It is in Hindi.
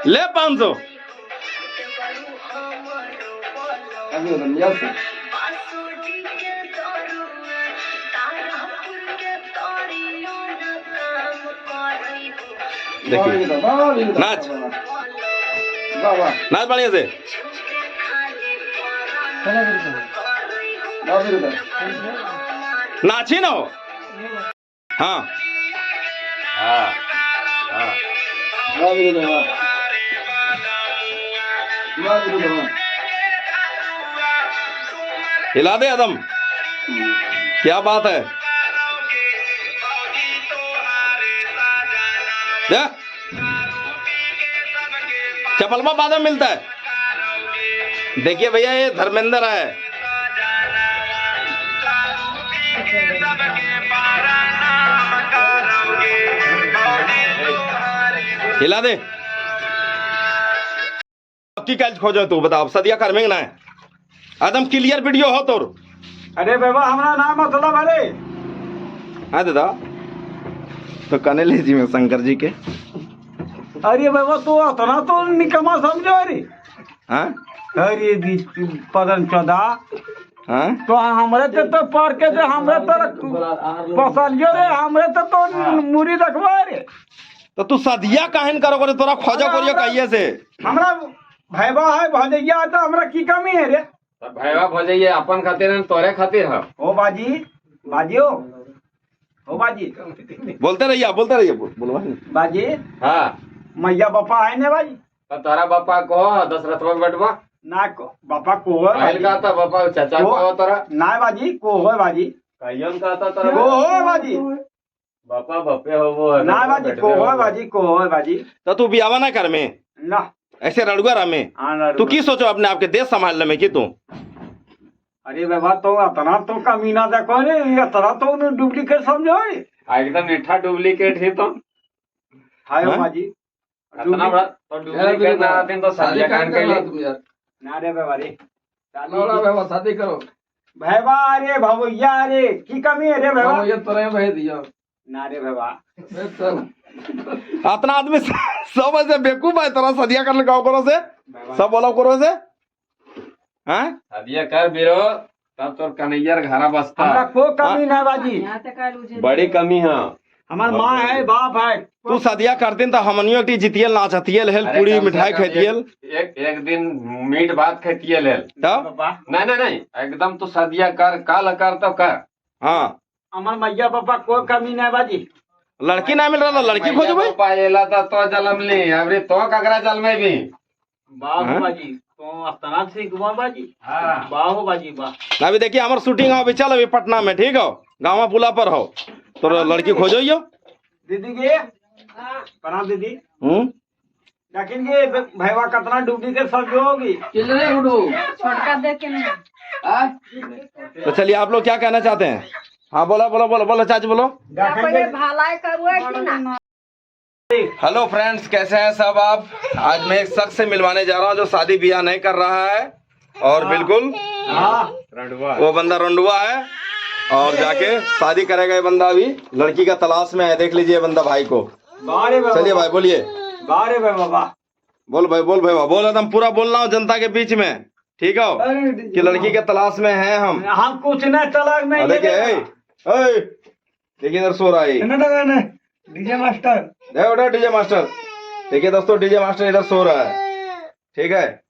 ले 500। देखिए नाच नाच बढ़िया से। नाची ना हो। हाँ हाँ हाँ हिला दे आदम, क्या बात है। चपलमा बाद में मिलता है। देखिए भैया ये धर्मेंद्र है। हिला दे की कैच खोजो तू बता। अब सदिया कर में ना है आदम क्लियर वीडियो हो तोर। अरे बाबा हमारा नाम मतलब अरे हाँ दादा तो कने ले जी में शंकर जी के। अरे बाबा तो इतना तो निकम्मा समझो। अरे हाँ अरे पदन चौदा हाँ तो हमरे तो पार के दे हमरे तो पसलियो रे हमरे तो मुरी रखवा रे। तो तू सदिया काहन करो करे तोरा खोजो करियो कहिए से। हमरा भैया है भजैया तो हमरा की कमी है रे। भैया भजैया अपन खातिर है तोरे खातिर है। ओ बाजी बाजियो ओ बाजी बोलते रहिए बोलवा बाजी। हाँ मैया बापा है ने बाजी। तो तारा बापा को दशरथ में बैठवा ना को बापा को हो पहल का था बापा चाचा को हो तोरा ना बाजी को हो बाजी कहियन का था तोरा को हो बाजी बापा बापे हो वो ना बाजी को हो बाजी को हो बाजी। तो तू बियावा ना कर में ना ऐसे रड़ुआ रमे। तू की सोचो अपने आपके देश संभालने में की तू। अरे बाबा तो इतना तो कमीना देखो रे इतना तो डुप्लीकेट समझो रे। एकदम मीठा डुप्लीकेट ही तो हाय बाजी इतना बड़ा तो डुप्लीकेट ना आते तो शादी कान के लिए ना रे बाबा रे बाबा शादी करो भैया रे भैया रे की कमी है रे भैया। ये तो रहे भाई दिया ना रे बाबा इतना आदमी सब ऐसे बेवकूफ है तोरा सदिया कर लगाओ करो से सब बोलो करो से। हाँ शादिया कर बिरो तब तो कन्हैया घरा बसता हमरा को कमी ना बाजी बड़ी कमी है। हमार माँ है बाप है। तू सदिया करतीन तो हमनियो की जितियल नाचतियल हेल पूरी मिठाई खेतियल एक दिन मीट भात खेतियल हेल तब नहीं एकदम तो सदिया कर काल कर तो कर। हाँ हमार मैया पापा को कमी ना बाजी। लड़की ना मिल रहा लड़की खोज भाई पाएला तो जलम ली अबरे तो ककरा जल में भी बाबू बाजी तो अस्तना सीख बाजी। हाँ बाबू बाजी वाह। अभी देखिए हमारे शूटिंग हो अभी चल अभी पटना में ठीक हो गाँव पुला पर हो तो लड़की खोजो यो दीदी के प्रणाम दीदी। लेकिन ये भैया कितना डुप्लीकेट समझोगी छोटका देख के नहीं। तो चलिए आप लोग क्या कहना चाहते हैं। हाँ बोलो चाची बोलो। भलाई करो ना। हेलो फ्रेंड्स कैसे हैं सब आप। आज मैं एक शख्स से मिलवाने जा रहा हूँ जो शादी ब्याह नहीं कर रहा है और बिल्कुल वो बंदा रंडुआ है और जाके शादी करेगा। ये बंदा अभी लड़की का तलाश में है। देख लीजिए बंदा भाई को। चलिए भाई बोलिए। बारे बाबा बोल भाई बोल एकदम पूरा बोलना हो जनता के बीच में ठीक हो कि लड़की के तलाश में हैं हम कुछ नहीं तलाक नहीं। देखिए देखिए इधर सो रहा है डीजे मास्टर। DJ master. देखिए दोस्तों डीजे मास्टर इधर सो रहा है ठीक है।